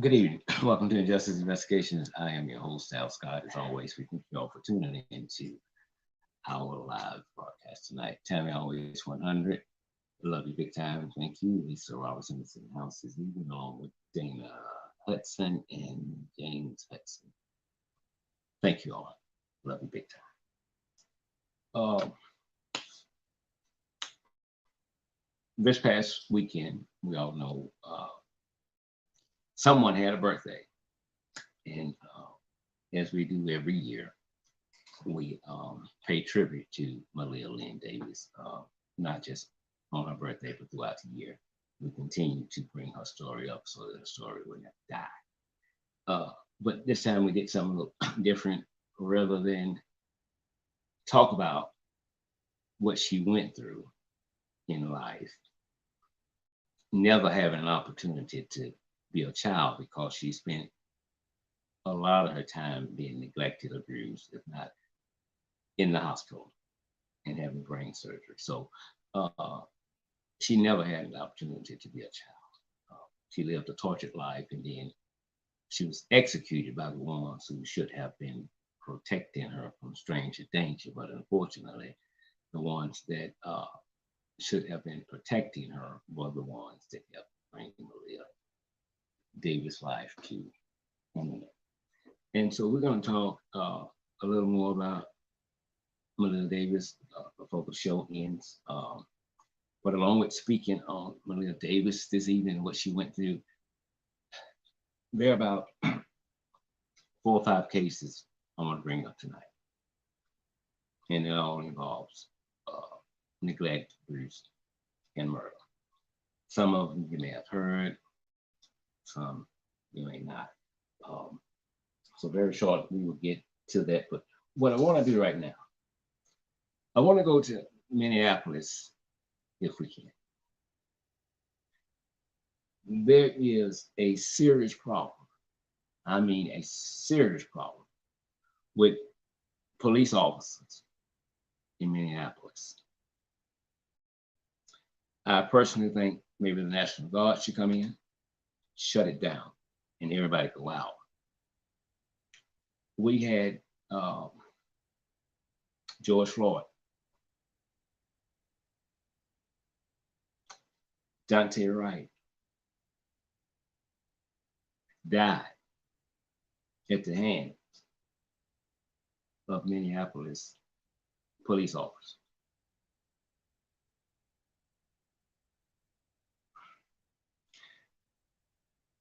Good evening. Welcome to Injustice Investigations. I am your host, Al Scott. As always, we thank you all for tuning into our live broadcast tonight. Tammy Always 100. Love you big time. Thank you. Lisa Robinson is in the house this evening, along with Dana Hudson and James Hudson. Thank you all. Love you big time. This past weekend, we all know someone had a birthday. And as we do every year, we pay tribute to Maleah Davis, not just on her birthday, but throughout the year. We continue to bring her story up so that the story will not die. But this time we did something a little different. Rather than talk about what she went through in life, never having an opportunity to be a child because she spent a lot of her time being neglected, abused, if not in the hospital and having brain surgery. So she never had an opportunity to be a child. She lived a tortured life, and then she was executed by the ones who should have been protecting her from stranger danger. But unfortunately, the ones that should have been protecting her were the ones that helped bring Maleah Davis' life to an end. And so we're going to talk a little more about Maleah Davis before the show ends. But along with speaking on Maleah Davis this evening, what she went through, there are about 4 or 5 cases I want to bring up tonight. And it all involves neglect, abuse, and murder. Some of them you may have heard, some you may not. So very short, we will get to that. But what I want to do right now, I want to go to Minneapolis, if we can. There is a serious problem. I mean, a serious problem with police officers in Minneapolis. I personally think maybe the National Guard should come in, shut it down, and everybody go out. We had George Floyd, Dante Wright died at the hands of Minneapolis police officers.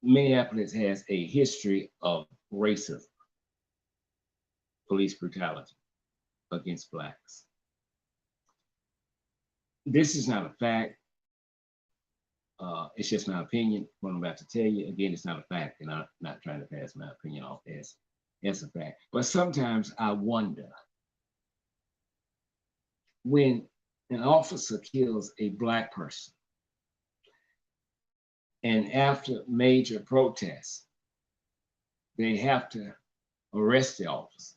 Minneapolis has a history of racism, police brutality against Blacks. This is not a fact. It's just my opinion. What I'm about to tell you, again, it's not a fact, and I'm not trying to pass my opinion off as a fact. But sometimes I wonder, when an officer kills a Black person, and after major protests, they have to arrest the officer,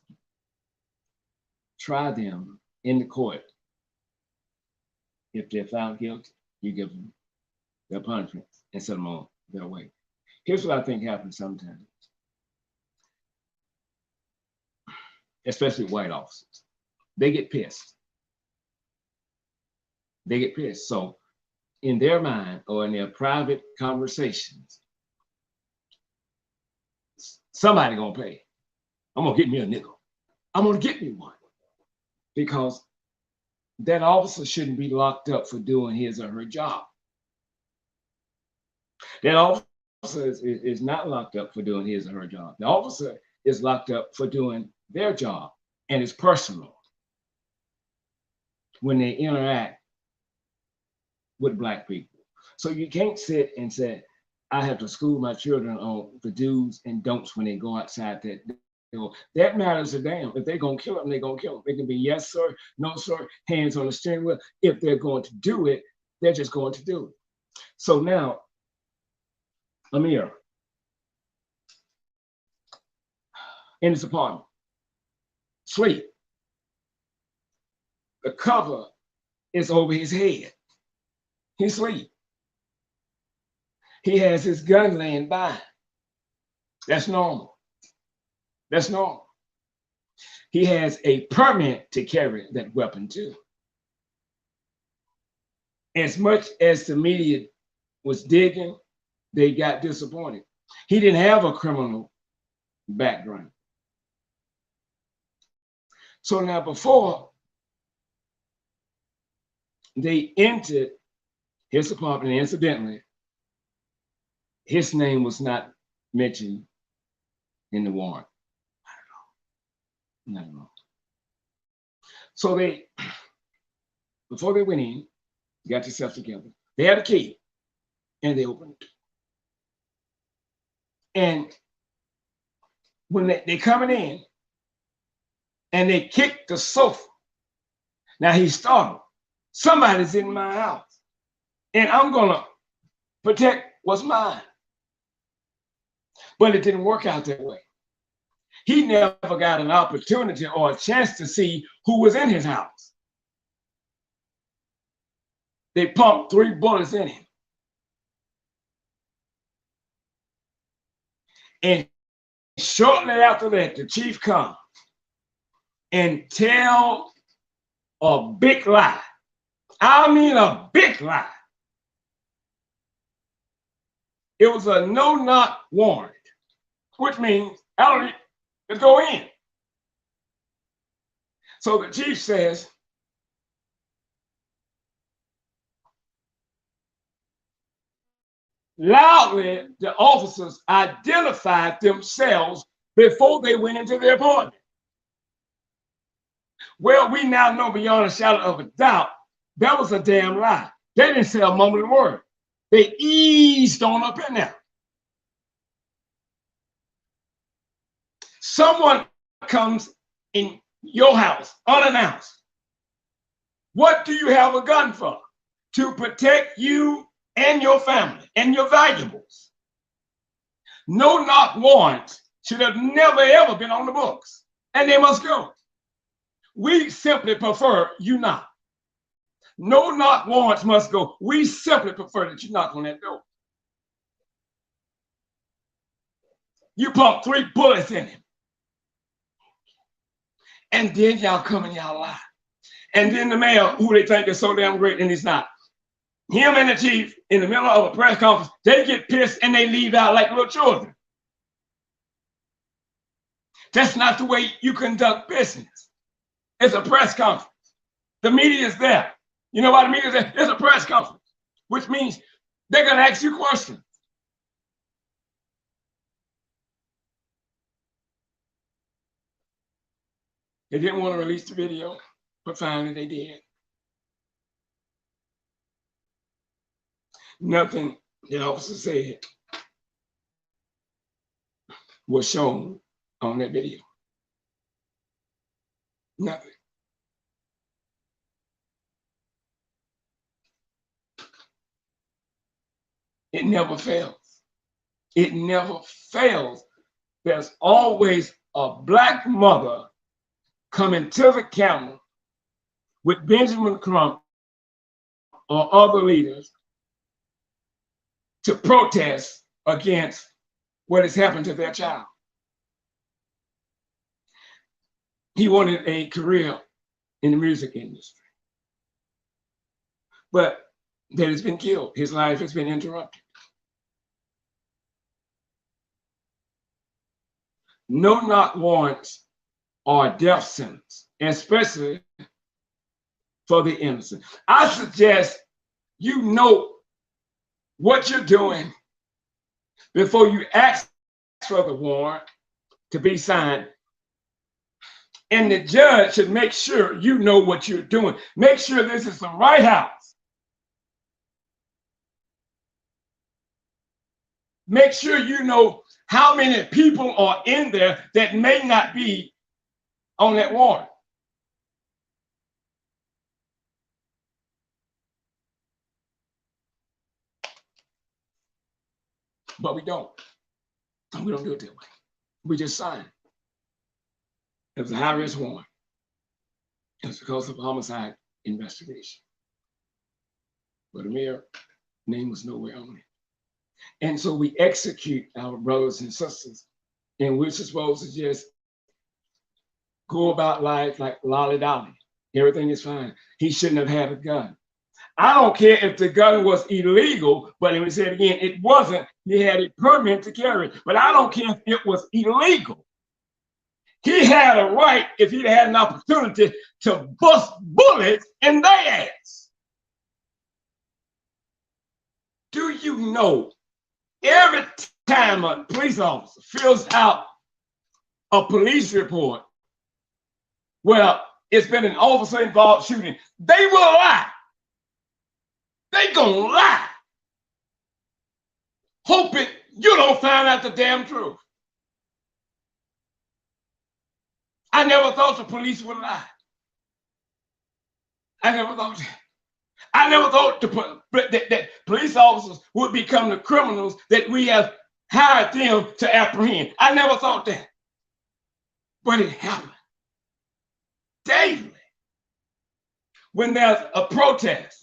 try them in the court. If they're found guilty, you give them their punishment and send them on their way. Here's what I think happens sometimes, especially white officers. They get pissed. They get pissed. So in their mind or in their private conversations, somebody gonna pay. I'm gonna get me a nickel. I'm gonna get me one. Because that officer shouldn't be locked up for doing his or her job. That officer is not locked up for doing his or her job. The officer is locked up for doing their job, and it's personal when they interact with Black people. So you can't sit and say, I have to school my children on the do's and don'ts when they go outside that door. That matters a damn. If they're gonna kill them, they're gonna kill them. It can be yes, sir, no, sir, hands on the steering wheel. If they're going to do it, they're just going to do it. So now, Amir, in his apartment, sleep. The cover is over his head. He sleep. He has his gun laying by. That's normal. That's normal. He has a permit to carry that weapon too. As much as the media was digging, they got disappointed. He didn't have a criminal background. So now before they entered his apartment, incidentally, his name was not mentioned in the warrant. Not at all. So they, before they went in, got themselves together. They had a key and they opened it. And when they coming in and they kicked the sofa, now he's startled. Somebody's in my house and I'm gonna protect what's mine. But it didn't work out that way. He never got an opportunity or a chance to see who was in his house. They pumped 3 bullets in him. And shortly after that, the chief comes and tell a big lie. I mean a big lie. It was a no-knock warrant, which means, Ellery, let's go in. So the chief says, loudly, the officers identified themselves before they went into their apartment. Well, we now know beyond a shadow of a doubt, that was a damn lie. They didn't say a mumbling word. They eased on up in there. Someone comes in your house unannounced. What do you have a gun for? To protect you and your family and your valuables. No-knock warrants should have never ever been on the books, and they must go. We simply prefer you not. No-knock warrants must go. We simply prefer that you knock on that door. You pumped 3 bullets in him. And then y'all come and y'all lie. And then the mayor, who they think is so damn great, and he's not. Him and the chief, in the middle of a press conference, they get pissed and they leave out like little children. That's not the way you conduct business. It's a press conference. The media is there. You know why the media is there? It's a press conference, which means they're going to ask you questions. They didn't want to release the video, but finally they did. Nothing the officer said was shown on that video. Nothing. It never fails. It never fails. There's always a black mother coming to the camera with Benjamin Crump or other leaders to protest against what has happened to their child. He wanted a career in the music industry, but that has been killed. His life has been interrupted. No-knock warrants are a death sentence, especially for the innocent. I suggest you know what you're doing before you ask for the warrant to be signed. And the judge should make sure you know what you're doing. Make sure this is the right house. Make sure you know how many people are in there that may not be on that warrant. But we don't. And we don't do it that way. We just sign. It was a high-risk warrant. It was because of a homicide investigation. But the mayor's name was nowhere on it. And so we execute our brothers and sisters and we're supposed to just go about life like lolly dolly. Everything is fine. He shouldn't have had a gun. I don't care if the gun was illegal, but let me say it again, it wasn't. He had a permit to carry it, but I don't care if it was illegal. He had a right, if he'd had an opportunity, to bust bullets in their ass. Do you know, every time a police officer fills out a police report, well, it's been an officer involved shooting, they will lie. They gonna lie, hoping you don't find out the damn truth. I never thought the police would lie. I never thought that. I never thought that police officers would become the criminals that we have hired them to apprehend. I never thought that. But it happened daily. When there's a protest,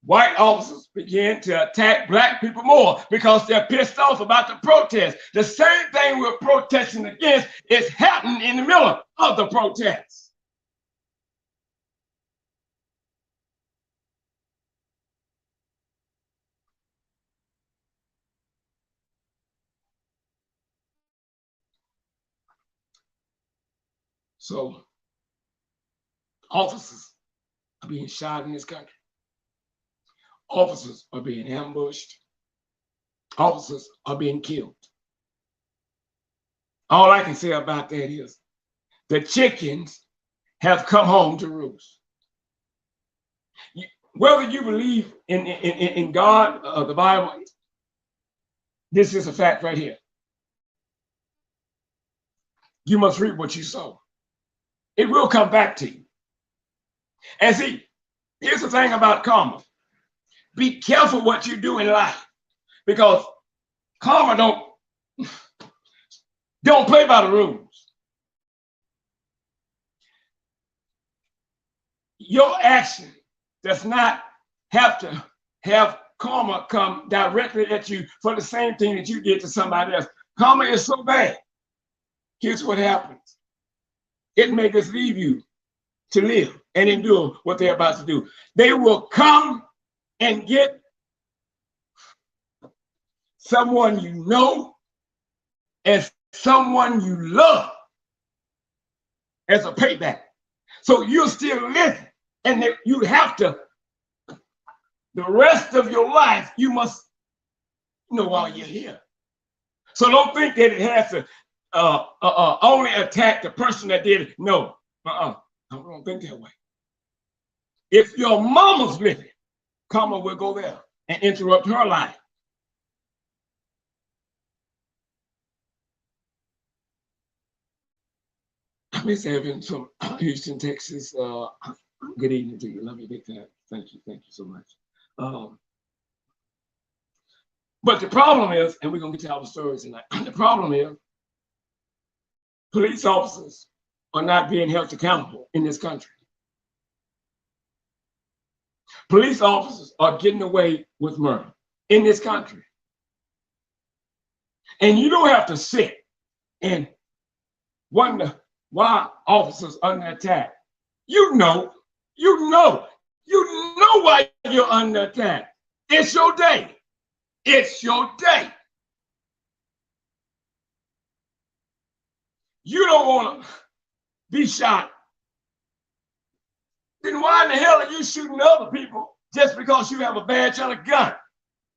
white officers begin to attack black people more because they're pissed off about the protest. The same thing we're protesting against is happening in the middle of the protest. So, officers are being shot in this country. Officers are being ambushed. Officers are being killed. All I can say about that is the chickens have come home to roost. Whether you believe in God or the Bible, this is a fact right here. You must reap what you sow. It will come back to you. And see, here's the thing about karma. Be careful what you do in life, because karma don't play by the rules. Your action does not have to have karma come directly at you for the same thing that you did to somebody else. Karma is so bad. Here's what happens. It makes us leave you to live and endure what they're about to do. They will come and get someone you know and someone you love as a payback. So you're still living, and you have to, the rest of your life, you must know while you're here. So don't think that it has to only attack the person that did it. No, I don't think that way. If your mama's living, karma will go there and interrupt her life. I miss having from Houston, Texas. Good evening to you. Love you big time. Thank you so much. But the problem is, and we're gonna get to our stories tonight. The problem is, police officers are not being held accountable in this country. Police officers are getting away with murder in this country. And you don't have to sit and wonder why officers under attack. You know why you're under attack. It's your day. It's your day. You don't want to be shot. Then why in the hell are you shooting other people just because you have a badge on a gun?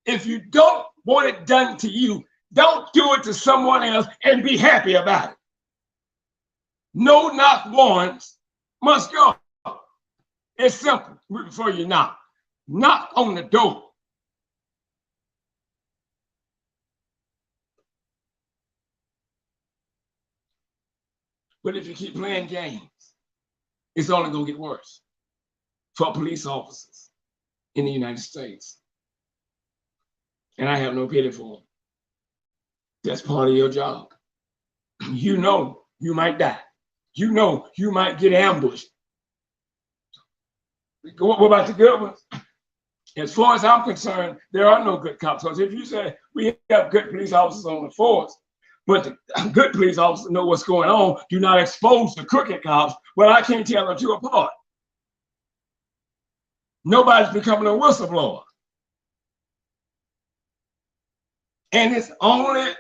If you don't want it done to you, don't do it to someone else and be happy about it. No knock warrants must go. It's simple. Before you knock on the door. But if you keep playing games, it's only going to get worse for police officers in the United States. And I have no pity for them. That's part of your job. You know you might die. You know you might get ambushed. What about the good ones? As far as I'm concerned, there are no good cops. Because if you say we have good police officers on the force, But the good police officers know what's going on, do not expose the crooked cops. Well, I can't tell the two apart. Nobody's becoming a whistleblower. And it's only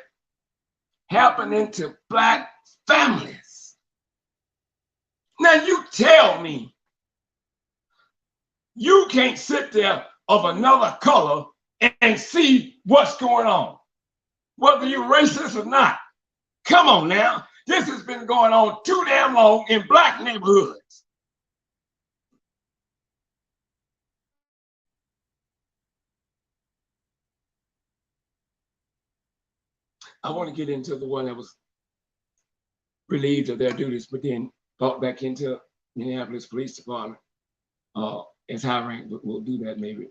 happening to Black families. Now you tell me, you can't sit there of another color and see what's going on, whether you're racist or not. Come on now. This has been going on too damn long in Black neighborhoods. I want to get into the one that was relieved of their duties, but then brought back into Minneapolis Police Department as high rank. We'll do that maybe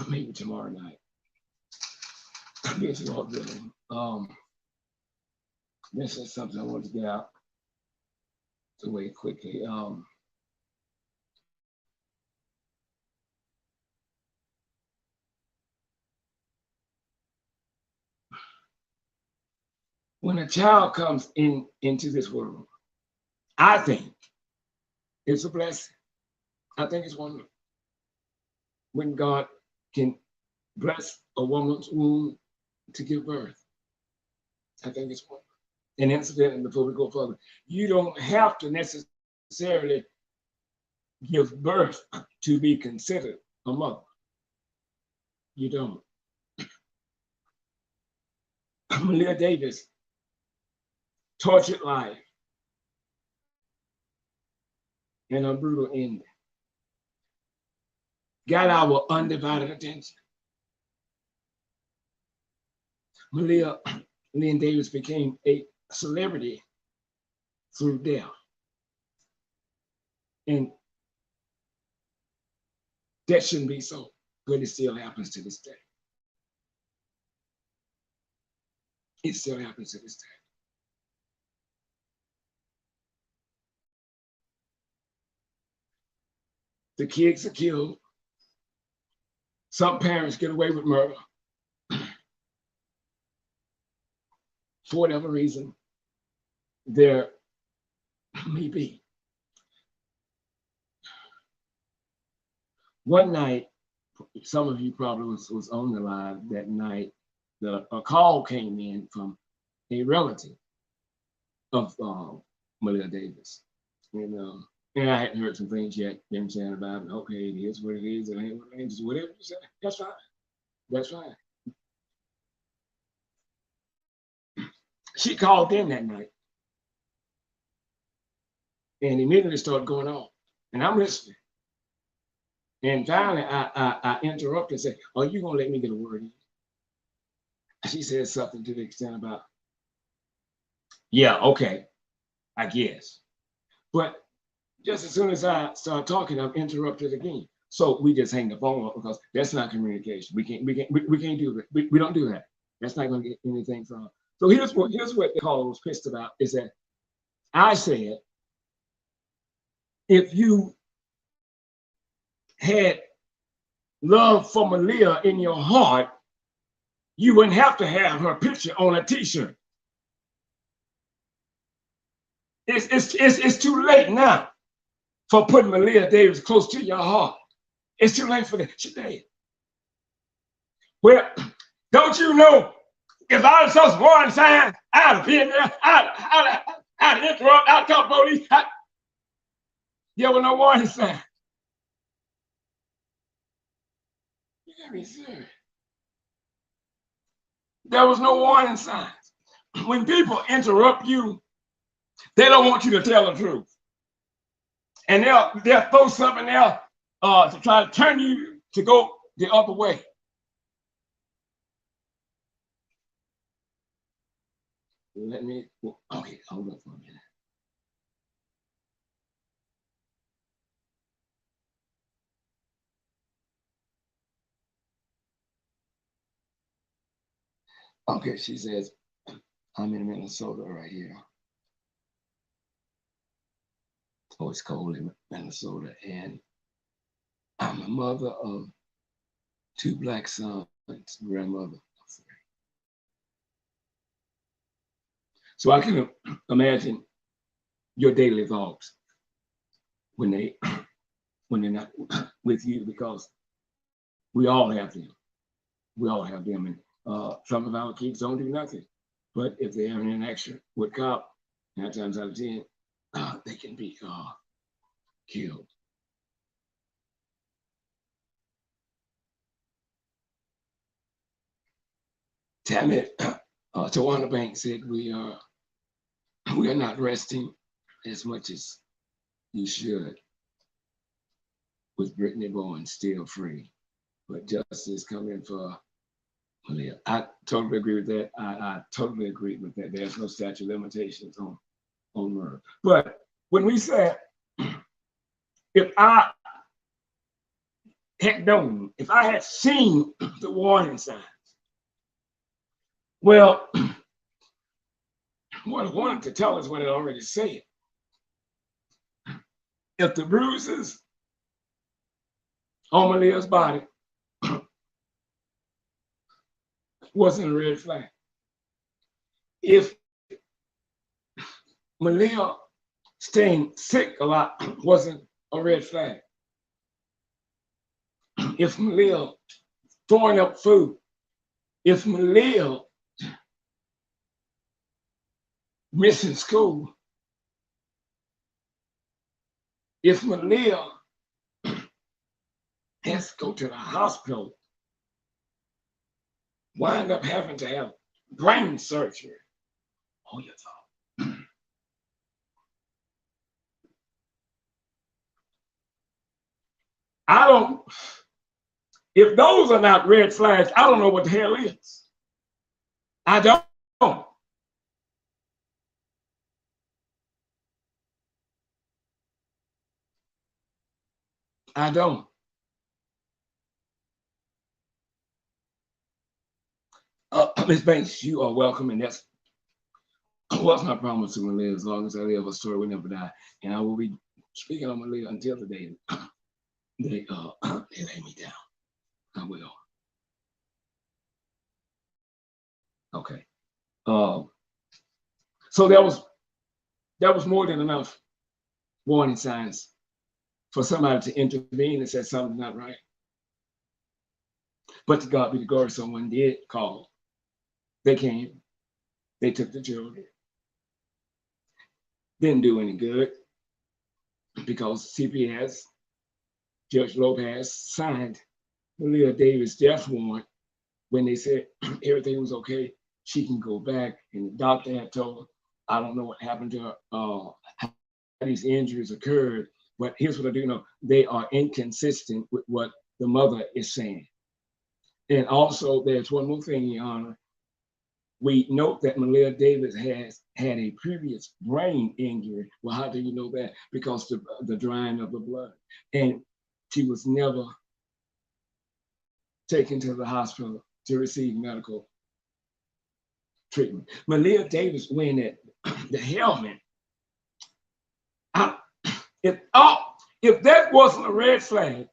maybe tomorrow night. This is something I want to get out the way quickly. When a child comes into this world, I think it's a blessing. I think it's wonderful when God can bless a woman's womb to give birth. I think it's wonderful. An incident, and before we go further, you don't have to necessarily give birth to be considered a mother. You don't. Maleah Davis, tortured life, and a brutal ending got our undivided attention. Maleah Davis became a celebrity through death. And that shouldn't be so, but it still happens to this day. It still happens to this day. The kids are killed. Some parents get away with murder for whatever reason there may be. One night, some of you probably was on the line that night, a call came in from a relative of Maleah Davis. And I hadn't heard some things yet, you know what I'm saying, about it. Okay, it is what it is, it ain't what it ain't, just whatever you say, that's fine. That's fine. She called in that night and immediately started going on. And I'm listening. And finally, I interrupted and said, "Are you gonna let me get a word in?" She said something to the extent about, "Yeah, okay, I guess." But just as soon as I start talking, I'm interrupted again. So we just hang the phone up because that's not communication. We can't do that. We don't do that. That's not gonna get anything from. So here's what the caller was pissed about is that I said, if you had love for Malia in your heart, you wouldn't have to have her picture on a t-shirt. It's too late now for putting Maleah Davis close to your heart. It's too late for that. She's dead. Well, don't you know, if I was supposed to warning sign, I'd have been there, I'd interrupt, I'd call police. There was no warning sign. You gotta be serious. There was no warning signs. When people interrupt you, they don't want you to tell the truth. And they'll throw something else to try to turn you to go the other way. Let me, okay, hold on for a minute. Okay, she says, I'm in Minnesota right here. Oh, it's cold in Minnesota. And I'm a mother of 2 black sons, grandmother of 3. So I can imagine your daily thoughts when they're not with you, because we all have them. We all have them, and some of our kids don't do nothing. But if they're in an accident with cop, 9 times out of 10, they can be killed. Tammy Tawana Banks said we are not resting as much as you should with Brittany Bowen still free, but justice coming for Malia. I totally agree with that. I totally agree with that. There's no statute of limitations on murder. But when we said, if I had known, if I had seen the warning signs, well, what I wanted to tell us what it already said. If the bruises on Malia's body wasn't a red flag, if Malia staying sick a lot wasn't a red flag, if Malia throwing up food, if Malia missing school, if Malia has to go to the hospital, wind up having to have brain surgery, oh, you thought. I don't, if those are not red flags, I don't know what the hell is. I don't. I don't. Ms. Banks, you are welcome, and that's what's my promise to Malia. As long as I live, a story will never die, and I will be speaking on Malia until the day they lay me down. I will. Okay. So that was more than enough warning signs for somebody to intervene and say something's not right. But to God be the glory, someone did call. They came. They took the children. Didn't do any good because CPS, Judge Lopez, signed Maleah Davis' death warrant when they said everything was okay. She can go back, and the doctor had told her, I don't know what happened to her, how these injuries occurred, but here's what I do know. They are inconsistent with what the mother is saying. And also, there's one more thing, Your Honor. We note that Maleah Davis has had a previous brain injury. Well, how do you know that? Because the drying of the blood. And she was never taken to the hospital to receive medical treatment. Maleah Davis wearing the helmet. If that wasn't a red flag,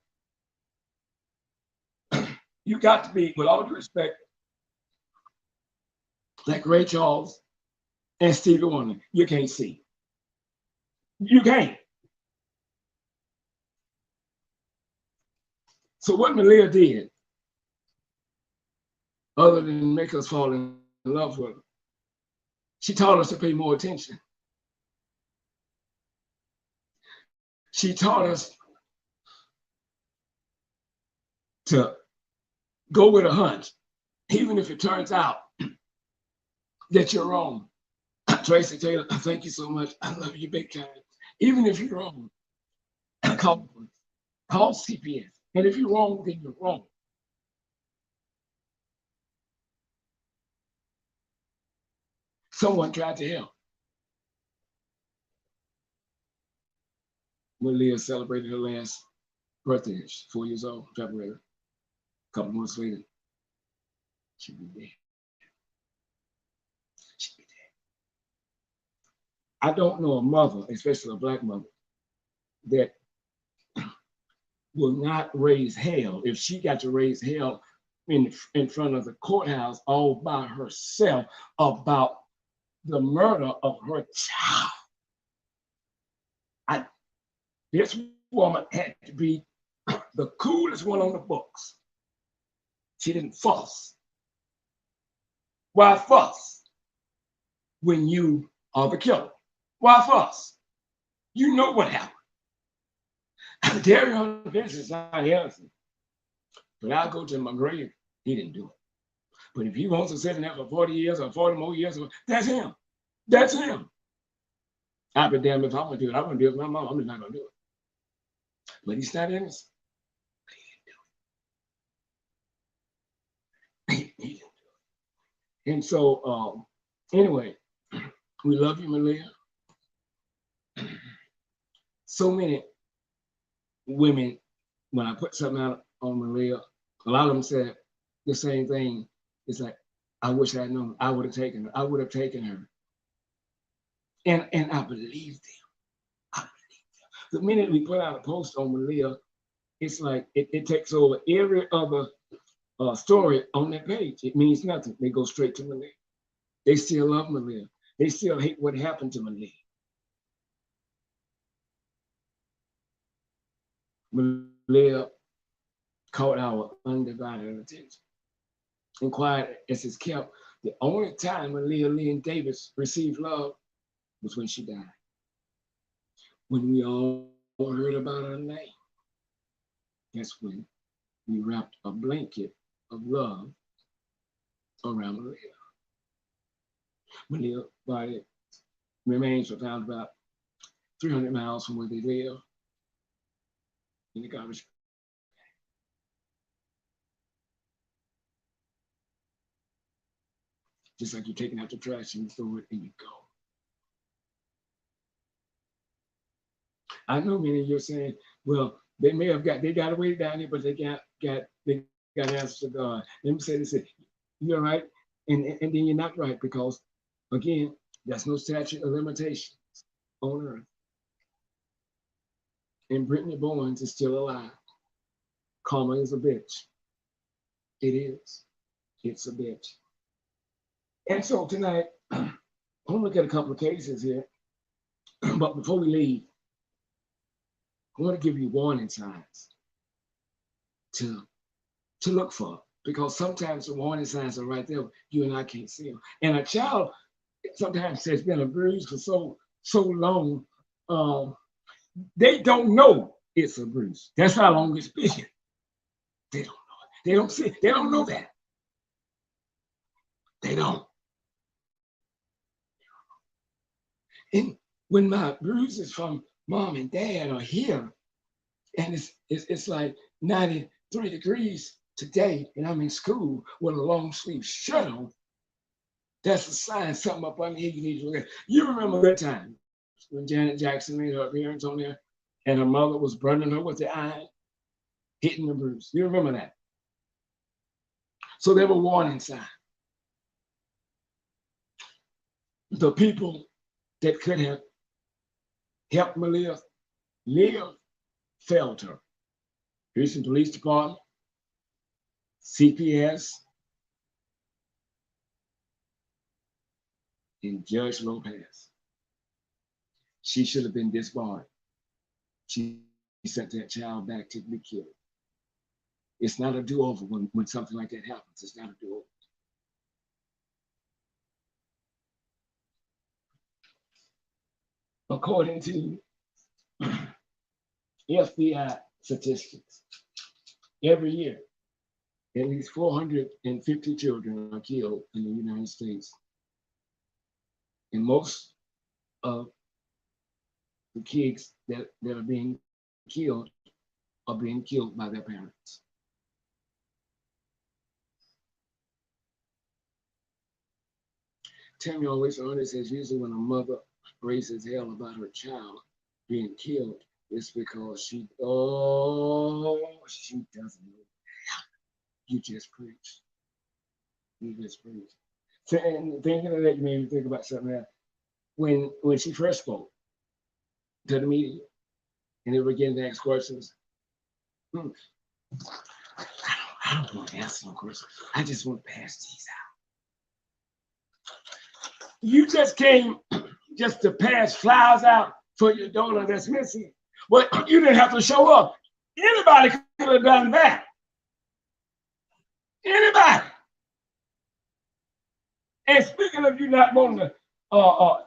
you got to be, with all due respect, like Ray Charles and Stevie Wonder. You can't see. You can't. So what Maleah did, other than make us fall in love with her, she taught us to pay more attention. She taught us to go with a hunch, even if it turns out that you're wrong. Tracy Taylor, thank you so much. I love you big time. Even if you're wrong, call CPS. And if you're wrong, then you're wrong. Someone tried to help. Maleah celebrated her last birthday, 4 years old, February. A couple months later, she'd be dead. She'd be dead. I don't know a mother, especially a Black mother, that will not raise hell. If she got to raise hell in front of the courthouse all by herself about the murder of her child. This woman had to be the coolest one on the books. She didn't fuss. Why fuss when you are the killer? Why fuss? You know what happened. Darion Vince is not innocent. But I'll go to my grave. He didn't do it. But if he wants to sit in there for 40 years or 40 more years, that's him. That's him. I'd be damned if I want to do it. I want to do it with my mom. I'm just not going to do it. But he's not innocent. He didn't do it. And so, anyway, we love you, Malia. So many women, when I put something out on Malia, a lot of them said the same thing. It's like, I wish I'd known. I would have taken her. I would have taken her. And I believe them. I believe them. The minute we put out a post on Malia, it's like it takes over every other story on that page. It means nothing. They go straight to Malia. They still love Malia. They still hate what happened to Malia. Malia caught our undivided attention. And quiet as it's kept, the only time Maleah Davis received love was when she died. When we all heard about her name, that's when we wrapped a blanket of love around Malia. Maleah's body remains were found about 300 miles from where they live in the garbage. Just like you're taking out the trash and you throw it and you go. I know many of you are saying, well, they may have they got away down here, but they got answers to God. Let me say this, you're right, and then you're not right, because again, there's no statute of limitations on earth. And Brittany Bowens is still alive. Karma is a bitch. It is. It's a bitch. And so tonight, I'm gonna look at a couple of cases here. But before we leave, I want to give you warning signs to look for, because sometimes the warning signs are right there. You and I can't see them. And a child sometimes has been abused for so long, they don't know it's a bruise. That's how long it's been. They don't know it. They don't see it. They don't know that. They don't. And when my bruises from mom and dad are here, and it's like 93 degrees today, and I'm in school with a long sleeve shirt on, that's a sign something up under here you need to look at. You remember that time when Janet Jackson made her appearance on there, and her mother was burning her with the iron, hitting the bruise. You remember that? So there were warning signs. The people that could have helped Malia live failed her. Houston Police Department, CPS, and Judge Lopez. She should have been disbarred. She sent that child back to be killed. It's not a do-over when something like that happens. It's not a do-over. According to FBI statistics, every year, at least 450 children are killed in the United States. And most of the kids that are being killed by their parents. Tammy always on it says usually when a mother raises hell about her child being killed, it's because she doesn't know. You just preach. You just preach. So, and thinking of that, you made me think about something else. When she first spoke to the media, and they were getting to ask questions, I don't want to answer no questions. I just want to pass these You just came just to pass flowers out for your daughter that's missing. Well, you didn't have to show up. Anybody could have done that. Anybody. And speaking of you not wanting to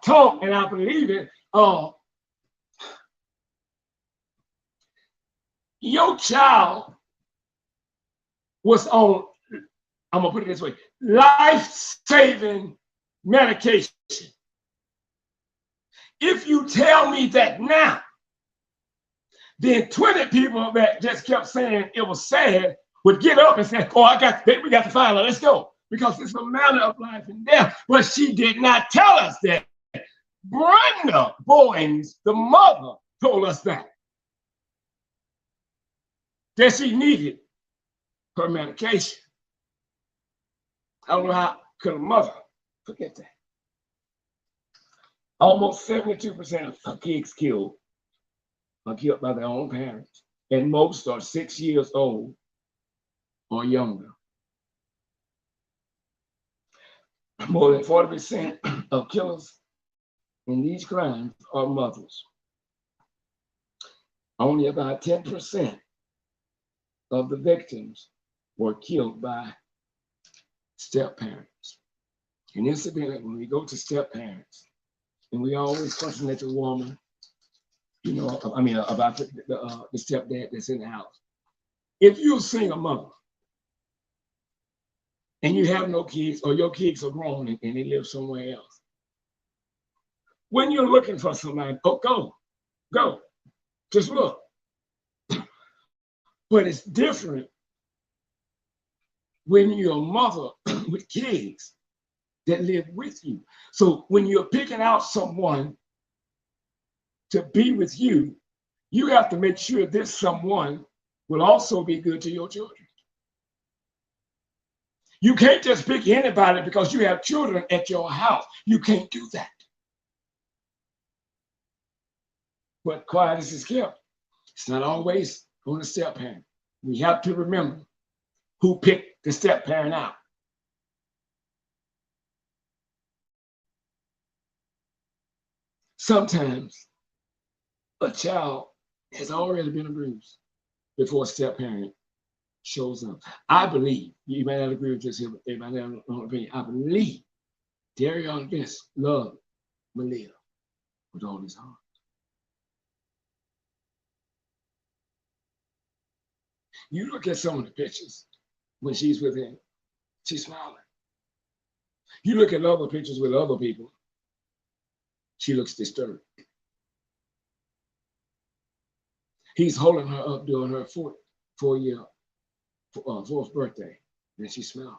talk, and I believe it, your child was on, I'm gonna put it this way, life-saving medication. If you tell me that now, then 20 people that just kept saying it was sad would get up and say, oh, we got to find her, let's go. Because it's a matter of life and death. But she did not tell us that. Brenda Bowens, the mother, told us that she needed her medication. I don't know how could a mother forget that. Almost 72% of kids killed are killed by their own parents, and most are 6 years old or younger. More than 40% of killers in these crimes are mothers. Only about 10% of the victims were killed by step parents. And incidentally, when we go to step parents, and we always question at the woman, you know, I mean, about the stepdad that's in the house. If you're a single mother and you have no kids, or your kids are grown and they live somewhere else, when you're looking for somebody, oh, go, just look. But it's different when you're a mother with kids that live with you. So when you're picking out someone to be with you, you have to make sure this someone will also be good to your children. You can't just pick anybody because you have children at your house. You can't do that. But quiet as is kept, it's not always on the step parent. We have to remember who picked the step parent out. Sometimes a child has already been abused before a step parent shows up. I believe, you may not agree with this here, but they might have an opinion. I believe Darion Vince loved Malia with all his heart. You look at some of the pictures when she's with him, she's smiling. You look at other pictures with other people, she looks disturbed. He's holding her up during her fourth birthday, and she smiled.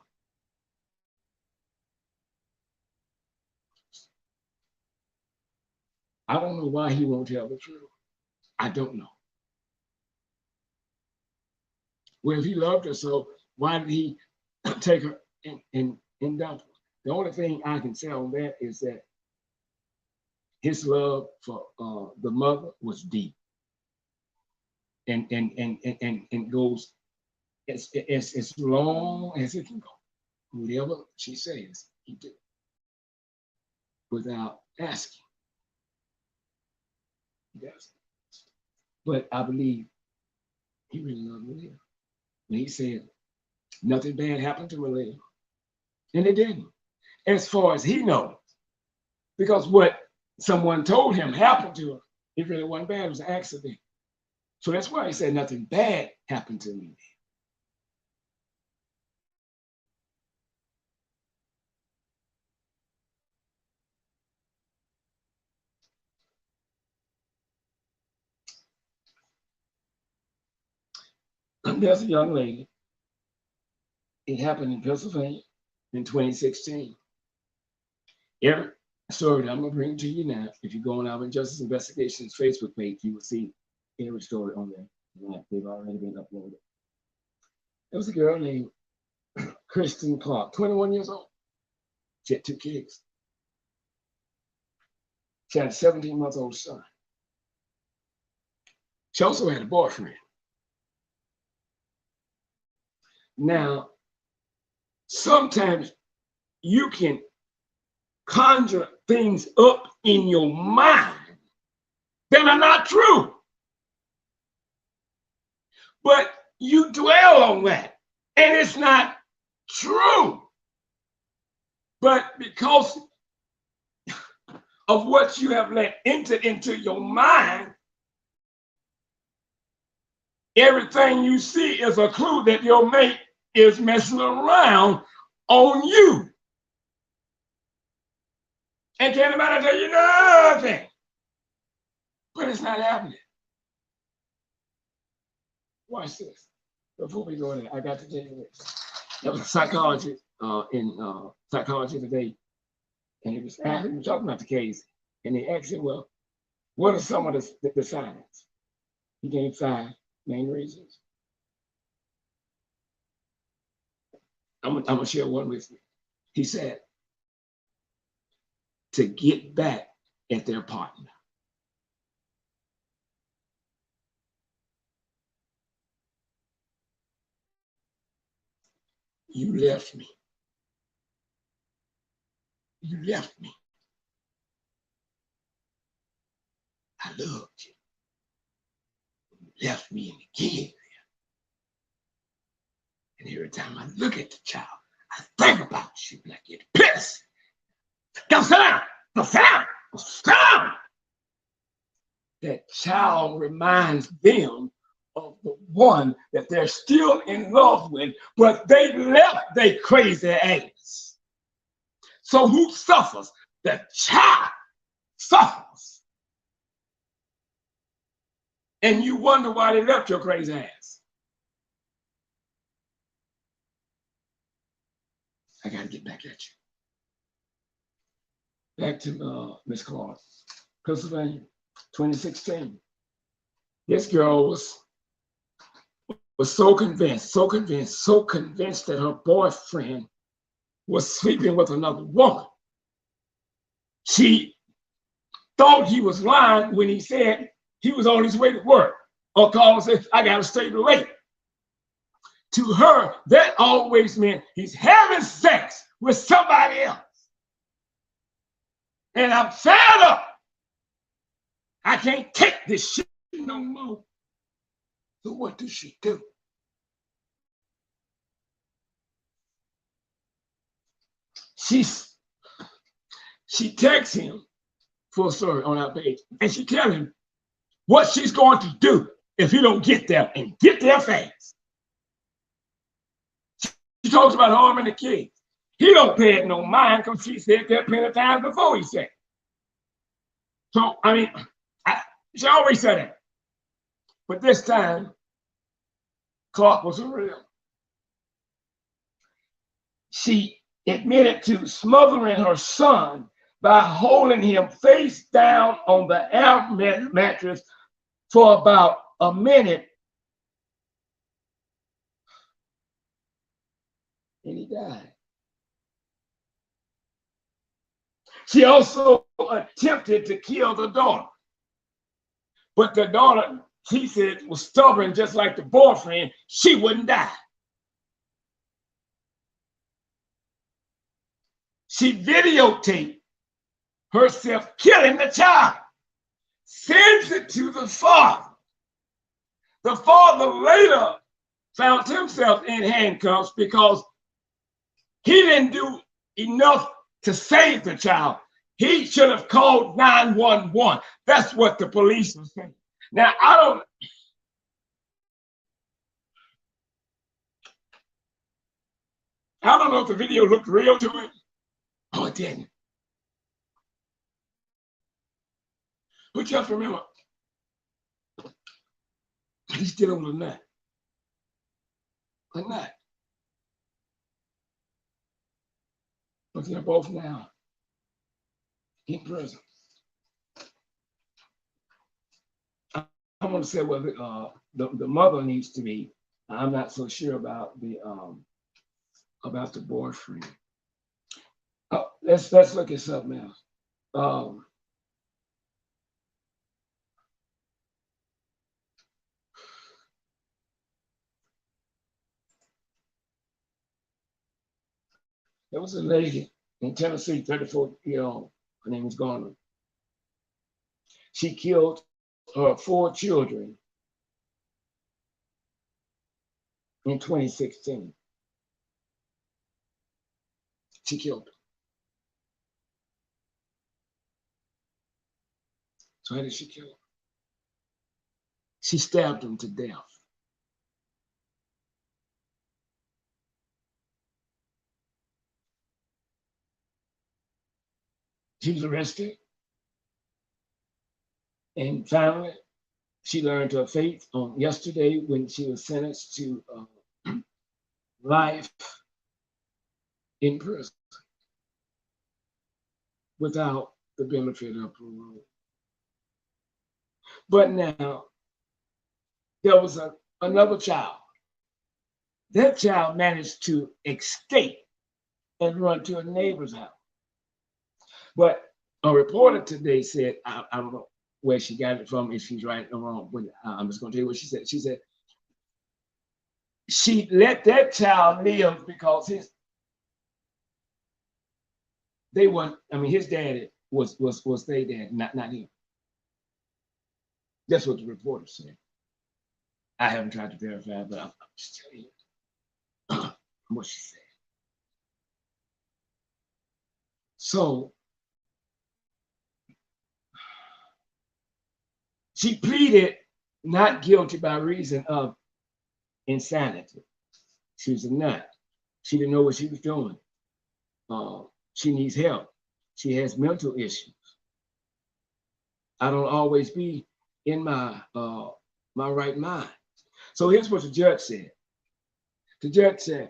I don't know why he won't tell the truth. I don't know. Well, if he loved her so, why did he take her and dump her? The only thing I can say on that is that his love for the mother was deep, and goes as long as it can go. Whatever she says, he did without asking. He does. But I believe he really loved Malia. And he said nothing bad happened to Malia, and it didn't, as far as he knows, because what someone told him happened to her, it really wasn't bad. It was an accident. So that's why he said nothing bad happened to me. There's a young lady. It happened in Pennsylvania in 2016. Every story that I'm going to bring to you now, if you go on our Injustice Investigations Facebook page, you will see every story on there. They've already been uploaded. There was a girl named Kristen Clark, 21 years old. She had 2 kids. She had a 17-month-old son. She also had a boyfriend. Now, sometimes you can conjure things up in your mind that are not true. But you dwell on that, and it's not true. But because of what you have let enter into your mind, everything you see is a clue that your mate is messing around on you. And can't anybody tell you nothing? But it's not happening. Watch this. Before we go there, I got to tell you this. There was a psychologist in Psychology Today, and he was talking about the case, and they asked him, well, what are some of the signs? He gave 5 main reasons. I'm gonna share one with you. He said, to get back at their partner. You left me. You left me. I loved you. You left me in the kid there. And every time I look at the child, I think about you like you're pissed. Go sit down. Go sit down. Go sit down. That child reminds them of the one that they're still in love with, but they left their crazy ass. So who suffers? The child suffers. And you wonder why they left your crazy ass. I gotta get back at you. Back to Miss Clark, Pennsylvania, 2016. This girl was so convinced that her boyfriend was sleeping with another woman. She thought he was lying when he said he was on his way to work, or called and said, I gotta stay late. To her, that always meant he's having sex with somebody else. And I'm fed up. I can't take this shit no more. So what does she do? She texts him, full story on our page, and she tells him what she's going to do if he don't get there, and get there fast. She talks about harming the kids. He don't pay it no mind because she said that plenty of times before he said. So, I mean, she always said that. But this time, Clark was real. She admitted to smothering her son by holding him face down on the air mattress for about a minute. And he died. She also attempted to kill the daughter. But the daughter, she said, was stubborn just like the boyfriend. She wouldn't die. She videotaped herself killing the child, sends it to the father. The father later found himself in handcuffs because he didn't do enough to save the child. He should have called 911. That's what the police are saying. Now, I don't know if the video looked real to him. Oh, it didn't. But just remember, he's dealing with a nut. A nut. But they're both now in prison. I'm going to say, well, the mother needs to be. I'm not so sure about the boyfriend. Let's look at something else. There was a lady in Tennessee, 34-year-old. Her name is Garner. She killed her 4 children in 2016. She killed them. So how did she kill them? She stabbed them to death. She was arrested. And finally, she learned her fate on yesterday when she was sentenced to life in prison without the benefit of parole. But now, there was another child. That child managed to escape and run to a neighbor's house. But a reporter today said, I don't know where she got it from, if she's right or wrong, but I'm just going to tell you what she said. She said she let that child live because his daddy was their dad, not him. That's what the reporter said. I haven't tried to verify, but I'm just telling you what she said. So she pleaded not guilty by reason of insanity. She was a nut. She didn't know what she was doing. She needs help. She has mental issues. I don't always be in my right mind. So here's what the judge said. The judge said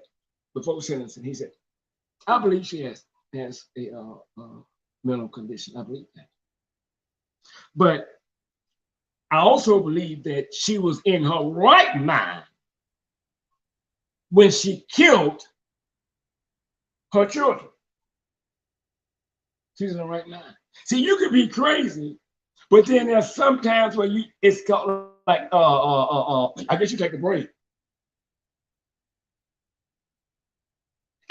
before sentencing, he said, I believe she has a mental condition. I believe that. But I also believe that she was in her right mind when she killed her children. She's in her right mind. See, you could be crazy, but then there's sometimes where it's called like, I guess you take a break.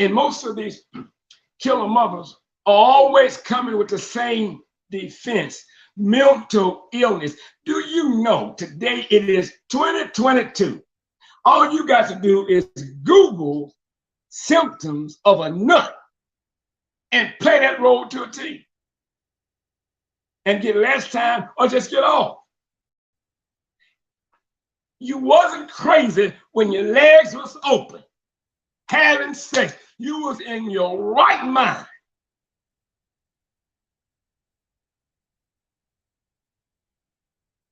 And most of these killer mothers are always coming with the same defense: mental illness. Do you know today it is 2022? All you got to do is Google symptoms of a nut and play that role to a T and get less time or just get off. You wasn't crazy when your legs was open, having sex. You was in your right mind.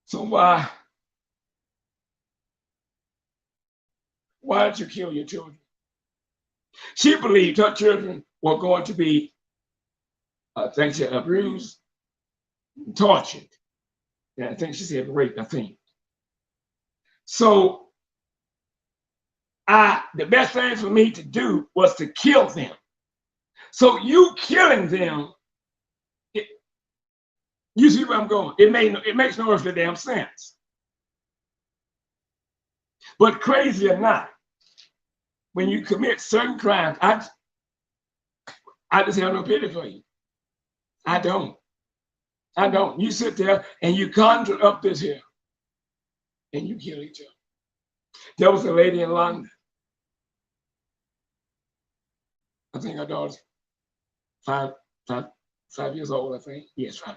So why did you kill your children? She believed her children were going to be, I think she abused, tortured. Yeah, I think she said raped, I think. So the best thing for me to do was to kill them. So you killing them, you see where I'm going? It makes no earthly damn sense. But crazy or not, when you commit certain crimes, I just have no pity for you. I don't. You sit there and you conjure up this here and you kill each other. There was a lady in London. I think her daughter's five years old, I think. Yes, 5.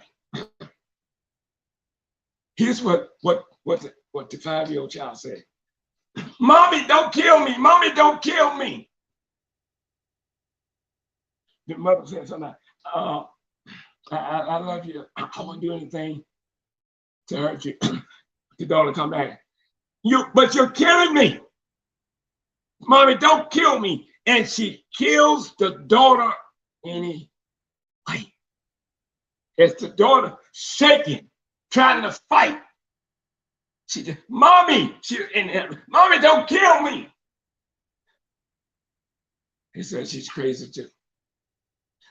Here's what the 5-year-old child said. Mommy, don't kill me. Mommy, don't kill me. The mother said something like, I love you. I won't do anything to hurt you. The daughter come back. But you're killing me. Mommy, don't kill me. And she kills the daughter anyway. It's the daughter shaking, trying to fight. She just, Mommy, Mommy, don't kill me. He said she's crazy too.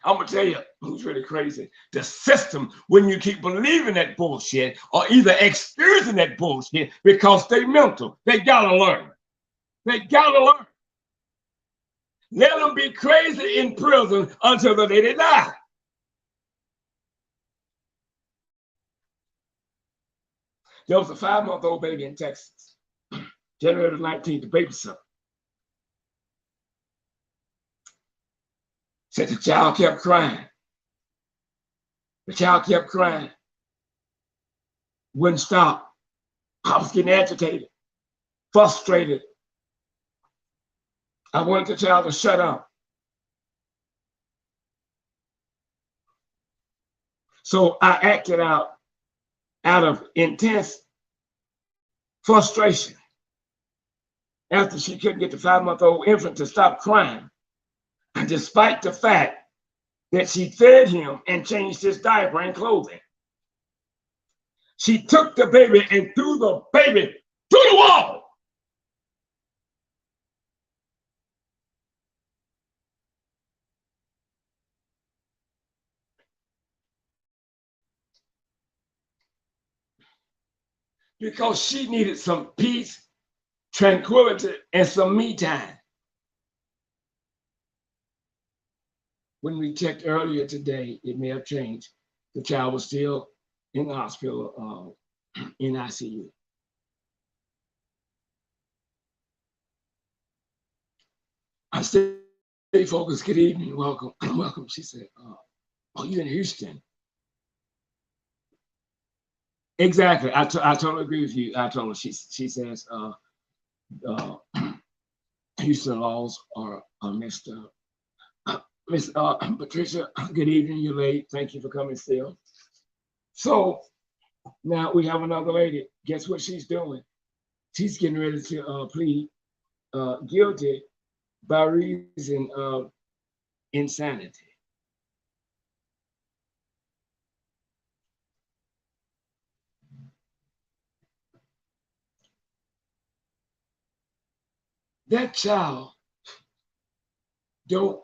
I'm gonna tell you who's really crazy. The system, when you keep believing that bullshit or either experiencing that bullshit because they mental. They gotta learn. They gotta learn. Let them be crazy in prison until the day they die. There was a 5-month-old baby in Texas, January 19th, the baby son. Said the child kept crying. The child kept crying. Wouldn't stop. I was getting agitated, frustrated. I wanted the child to shut up. So I acted out of intense frustration. After she couldn't get the 5-month-old infant to stop crying, and despite the fact that she fed him and changed his diaper and clothing, she took the baby and threw the baby to the wall. Because she needed some peace, tranquility, and some me time. When we checked earlier today, it may have changed. The child was still in the hospital, in ICU. I stay focused. Good evening. Welcome. Welcome. She said, oh, you in Houston? Exactly. I totally agree with you. I told her, she says, Houston laws are messed up. Miss Patricia, good evening. You're late. Thank you for coming still. So now we have another lady. Guess what she's doing? She's getting ready to plead guilty by reason of insanity. That child don't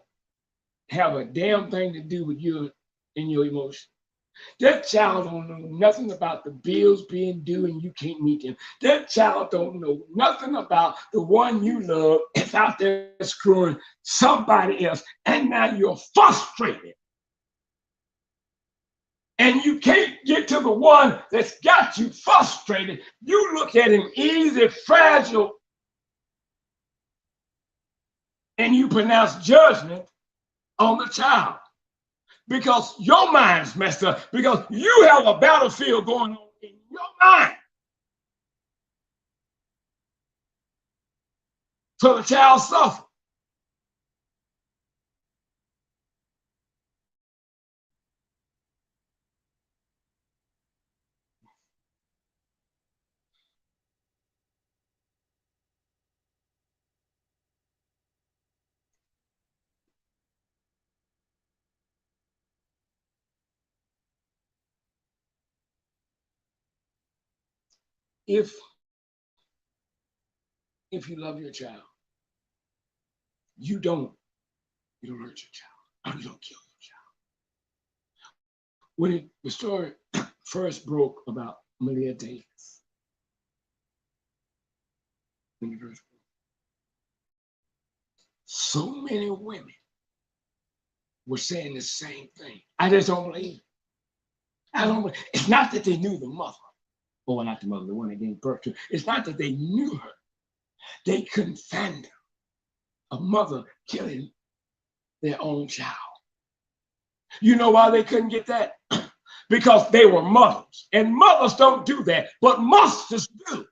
have a damn thing to do with you and your emotion. That child don't know nothing about the bills being due and you can't meet them. That child don't know nothing about the one you love is out there screwing somebody else, and now you're frustrated. And you can't get to the one that's got you frustrated. You look at him easy, fragile, and you pronounce judgment on the child because your mind's messed up, because you have a battlefield going on in your mind. So the child suffers. If you love your child, you don't hurt your child. You don't kill your child. When the story first broke about Maleah Davis, so many women were saying the same thing. I just don't believe it. I don't believe. It's not that they knew the mother, or not the mother, the one they gave birth to. It's not that they knew her. They couldn't fathom a mother killing their own child. You know why they couldn't get that? Because they were mothers. And mothers don't do that, but monsters do.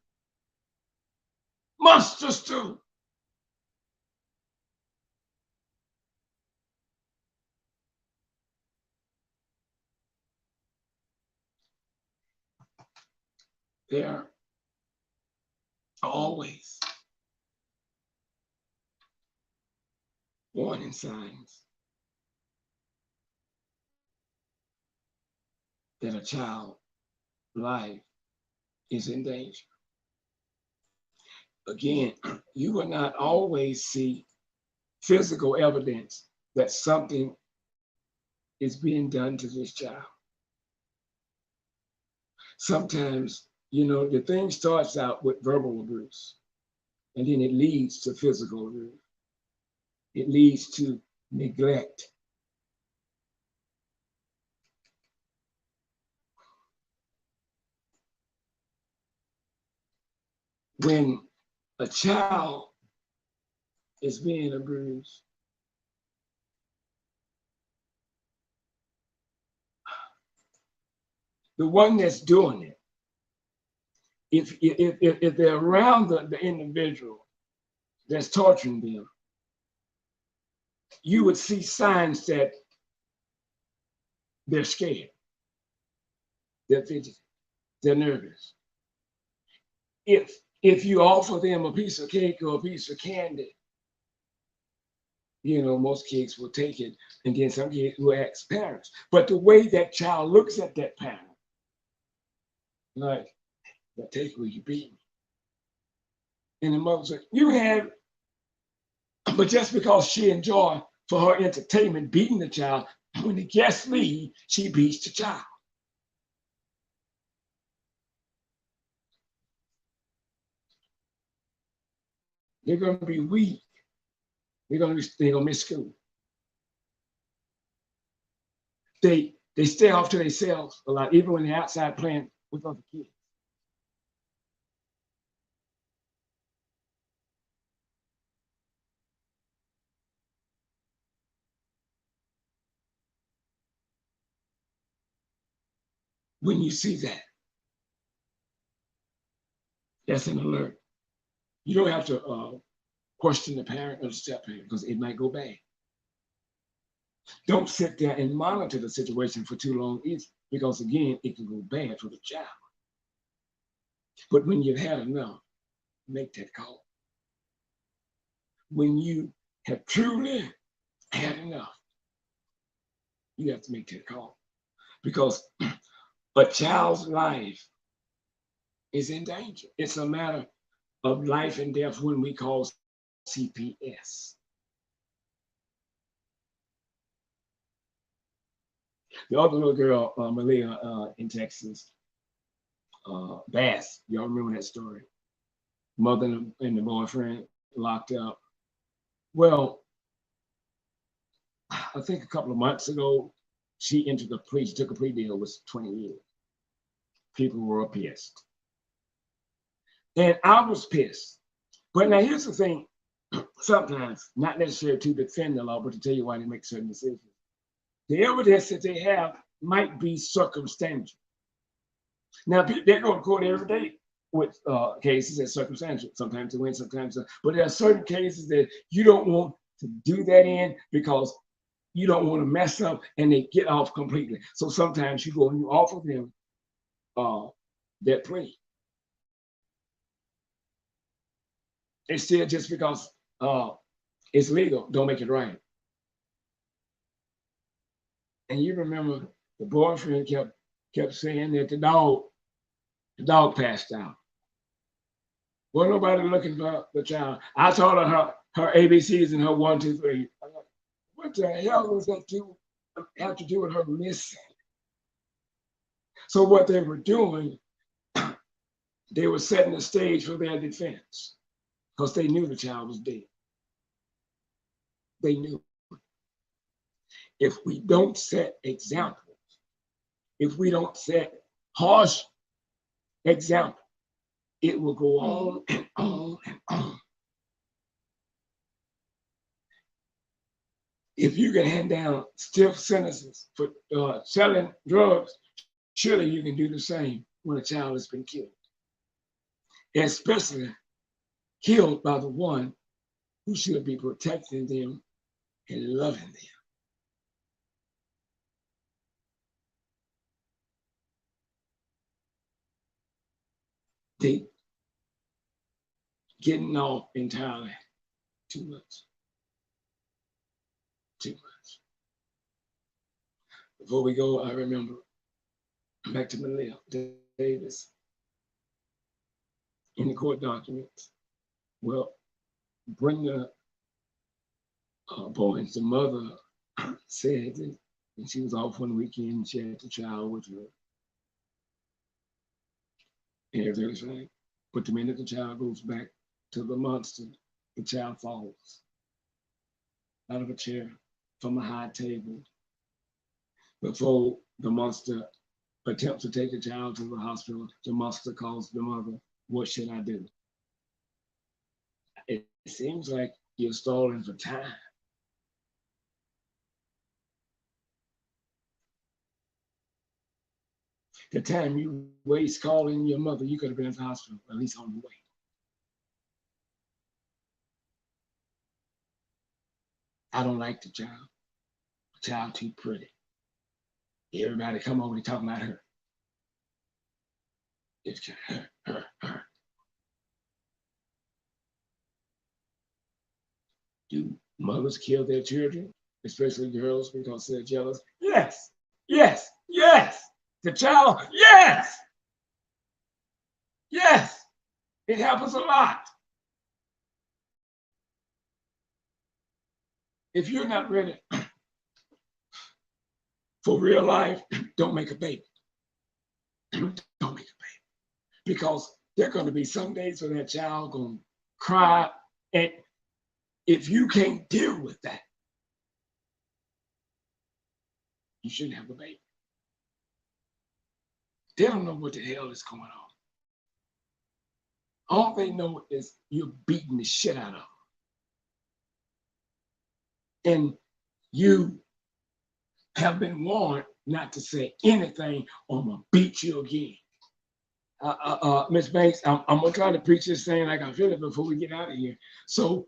Monsters do. There are always warning signs that a child's life is in danger. Again, you will not always see physical evidence that something is being done to this child. Sometimes, the thing starts out with verbal abuse, and then it leads to physical abuse. it leads to neglect. When a child is being abused, the one that's doing it, if they're around the individual that's torturing them, you would see signs that they're scared, they're fidgety, they're nervous. If you offer them a piece of cake or a piece of candy, you know, most kids will take it, and then some kids will ask parents. But the way that child looks at that parent, like, that take where you beat me. And the mother said, you have, but just because she enjoyed for her entertainment beating the child, when the guests leave, she beats the child. They're going to be weak. They're going to miss school. They stay off to themselves a lot, even when they're outside playing with other kids. When you see that, that's an alert. You don't have to question the parent or the step parent because it might go bad. Don't sit there and monitor the situation for too long either, because again, it can go bad for the child. But when you've had enough, make that call. When you have truly had enough, you have to make that call, because a child's life is in danger. It's a matter of life and death when we call CPS. The other little girl, Malia, in Texas, Bass, y'all remember that story? Mother and the boyfriend locked up. Well, I think a couple of months ago, she entered the plea, she took a plea deal, was 20 years. People were pissed. And I was pissed. But now here's the thing, sometimes, not necessarily to defend the law, but to tell you why they make certain decisions. The evidence that they have might be circumstantial. Now, they're going to court every day with cases that circumstantial. Sometimes they win, sometimes they, but there are certain cases that you don't want to do that in because you don't want to mess up and they get off completely. So sometimes you go and you offer them that plea. It's still just because it's legal, don't make it right. And you remember the boyfriend kept saying that the dog passed out. Well, nobody looking for the child. I told her ABCs and her 1, 2, 3. What the hell was that have to do with her missing? So what they were doing, they were setting the stage for their defense because they knew the child was dead. They knew. If we don't set examples, if we don't set harsh examples, it will go on and on and on. If you can hand down stiff sentences for selling drugs, surely you can do the same when a child has been killed, especially killed by the one who should be protecting them and loving them. They getting off entirely too much. Too much. Before we go, I remember back to Maleah Davis in the court documents. Well, Brenda Boyens, the mother, said that when she was off one weekend, she had the child with her. And everything was right. But the minute the child goes back to the monster, the child falls. out of a chair from a high table before the monster attempts to take the child to the hospital. The monster calls the mother. What should I do? It seems like you're stalling for time. The time you waste calling your mother, you could have been at the hospital, at least on the way. I don't like the child. The child too pretty. Everybody come over, they talking about her. It's her. Do mothers kill their children, especially girls, because they're jealous? Yes, yes, yes. The child, yes, yes. It happens a lot. If you're not ready for real life, don't make a baby. Don't make a baby. Because there are going to be some days when that child going to cry. And if you can't deal with that, you shouldn't have a baby. They don't know what the hell is going on. All they know is you're beating the shit out of them. And you have been warned not to say anything or I'm going to beat you again. Miss Banks, I'm gonna try to preach this thing like I feel it before we get out of here. So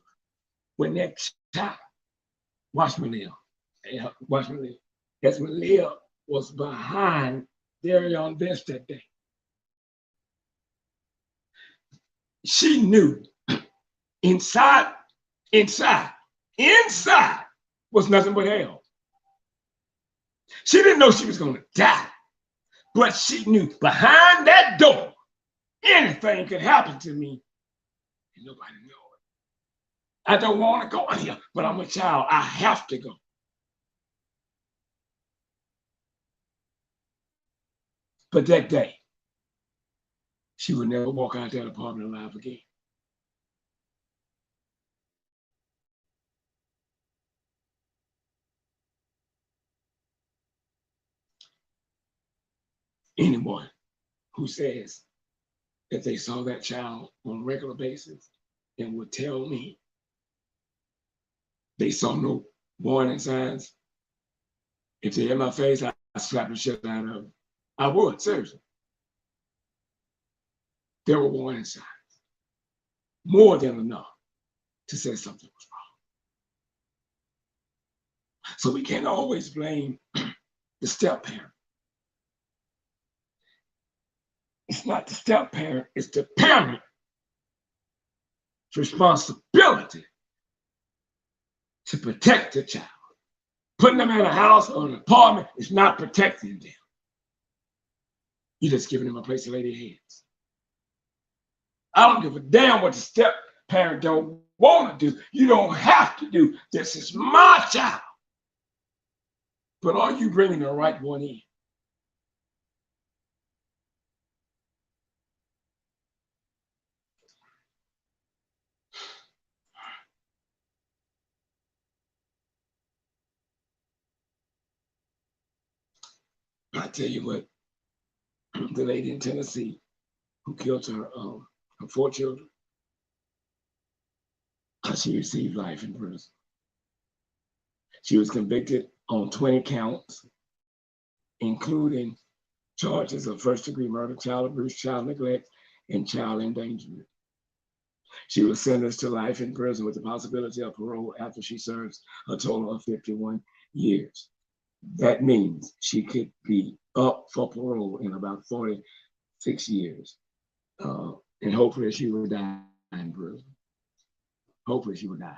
when that child, watch Malia, as Malia was behind Darion Best that day, she knew inside was nothing but hell. She didn't know she was gonna die. But she knew behind that door, anything could happen to me, and nobody knew it. I don't want to go in here, but I'm a child. I have to go. But that day, she would never walk out that apartment alive again. Anyone who says that they saw that child on a regular basis and would tell me they saw no warning signs, if they in my face, I slap the shit out of them. I would, seriously. There were warning signs, more than enough to say something was wrong. So we can't always blame the step parent. It's not the step parent, it's the parent's responsibility to protect the child. Putting them in a house or an apartment is not protecting them. You're just giving them a place to lay their heads. I don't give a damn what the step parent don't want to do. You don't have to do. This is my child. But are you bringing the right one in? I tell you what, the lady in Tennessee who killed her 4 children, she received life in prison. She was convicted on 20 counts, including charges of first-degree murder, child abuse, child neglect, and child endangerment. She was sentenced to life in prison with the possibility of parole after she serves a total of 51 years. That means she could be up for parole in about 46 years. And hopefully she will die in prison. Hopefully she will die.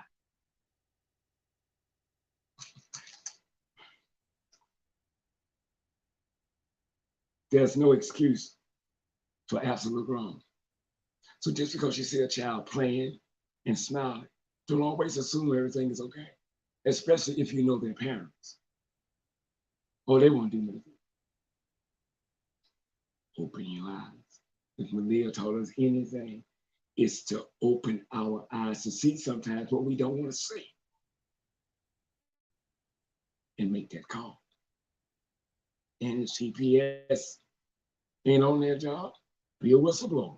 There's no excuse for absolute wrong. So just because you see a child playing and smiling, don't always assume everything is okay, especially if you know their parents. Or they won't do anything. Open your eyes. If Malia told us anything, it's to open our eyes to see sometimes what we don't want to see. and make that call. And if CPS ain't on their job, be a whistleblower.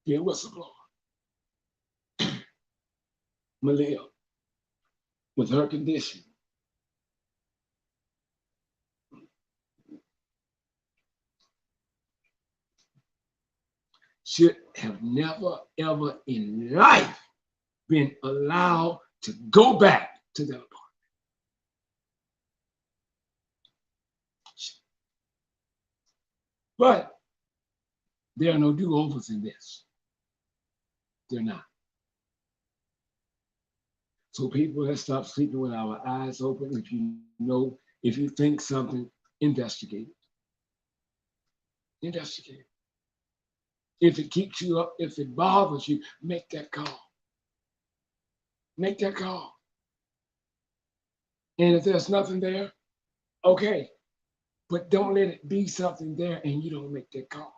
Be a whistleblower. Malia, with her condition, should have never, ever in life been allowed to go back to that apartment. But there are no do-overs in this. They're not. So people have stopped sleeping with our eyes open. If you know, if you think something, investigate it. Investigate it. If it keeps you up, if it bothers you, make that call. Make that call. And if there's nothing there, okay. But don't let it be something there and you don't make that call.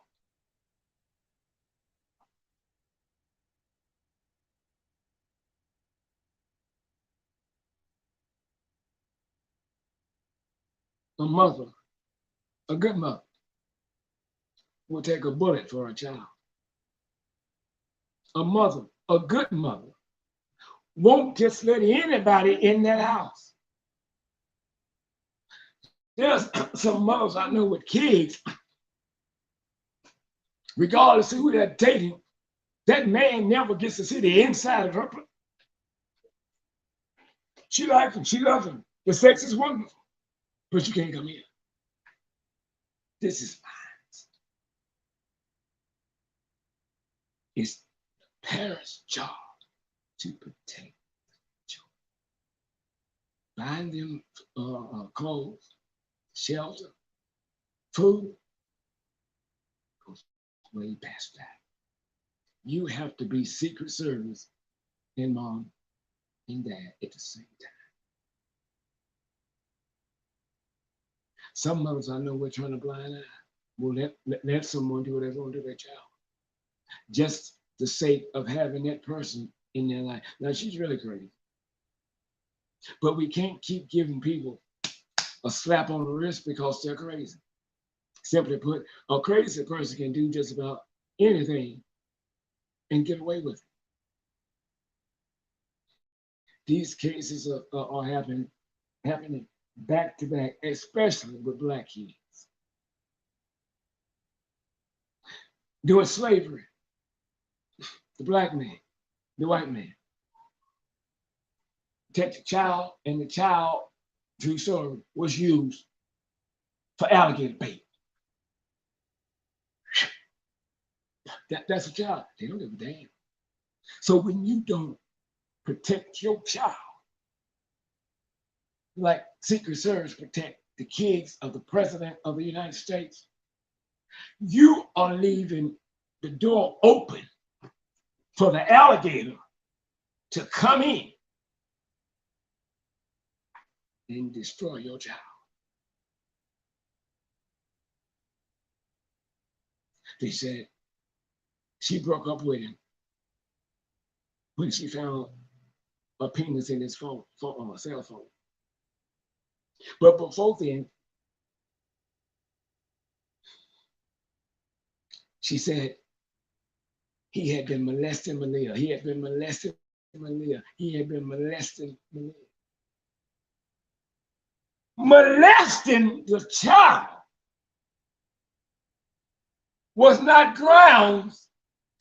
A mother, a good mother, will take a bullet for a child. A mother, a good mother, won't just let anybody in that house. There's some mothers I know with kids, regardless of who they're dating, that man never gets to see the inside of her. She likes him, she loves him. The sex is wonderful, but you can't come in. This is mine. It's the parents' job to protect children. Buying them clothes, shelter, food, goes way past that. You have to be Secret Service and mom and dad at the same time. Some mothers I know we're turning a blind eye. Will let someone do whatever they want to do to their child. Just the sake of having that person in their life. Now she's really crazy. But we can't keep giving people a slap on the wrist because they're crazy. Simply put, a crazy person can do just about anything and get away with it. These cases are happening back to back, especially with Black kids. During slavery, the Black man, the white man, take the child, and the child, true story, was used for alligator bait. That's a child. They don't give a damn. So when you don't protect your child, like Secret Service protect the kids of the President of the United States, you are leaving the door open for the alligator to come in and destroy your child. They said she broke up with him when she found a penis in his cell phone. But before then, she said he had been molesting Malia. He had been molesting Malia. He had been molesting Malia. Molesting the child was not grounds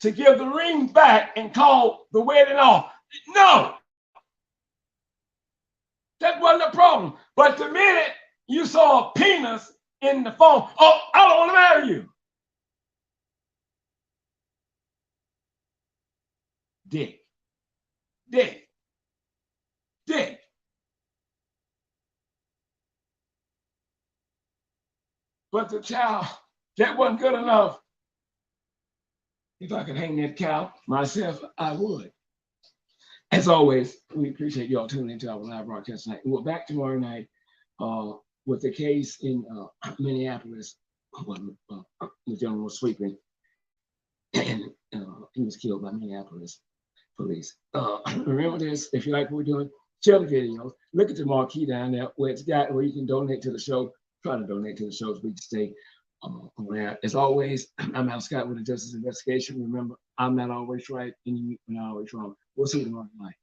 to give the ring back and call the wedding off. No, that wasn't a problem. But the minute you saw a penis in the phone, oh, I don't want to marry you. Dick. But the child, that wasn't good enough. If I could hang that cow myself, I would. As always, we appreciate y'all tuning into our live broadcast tonight. We're back tomorrow night with the case in Minneapolis. The gentleman was sleeping and he was killed by Minneapolis police. Remember this, if you like what we're doing, share the videos. Look at the marquee down there where it's got where you can donate to the show. Try to donate to the show so we can stay on that. As always, I'm Al Scott with the Justice Investigation. Remember, I'm not always right and you're not always wrong. We'll see you tomorrow night.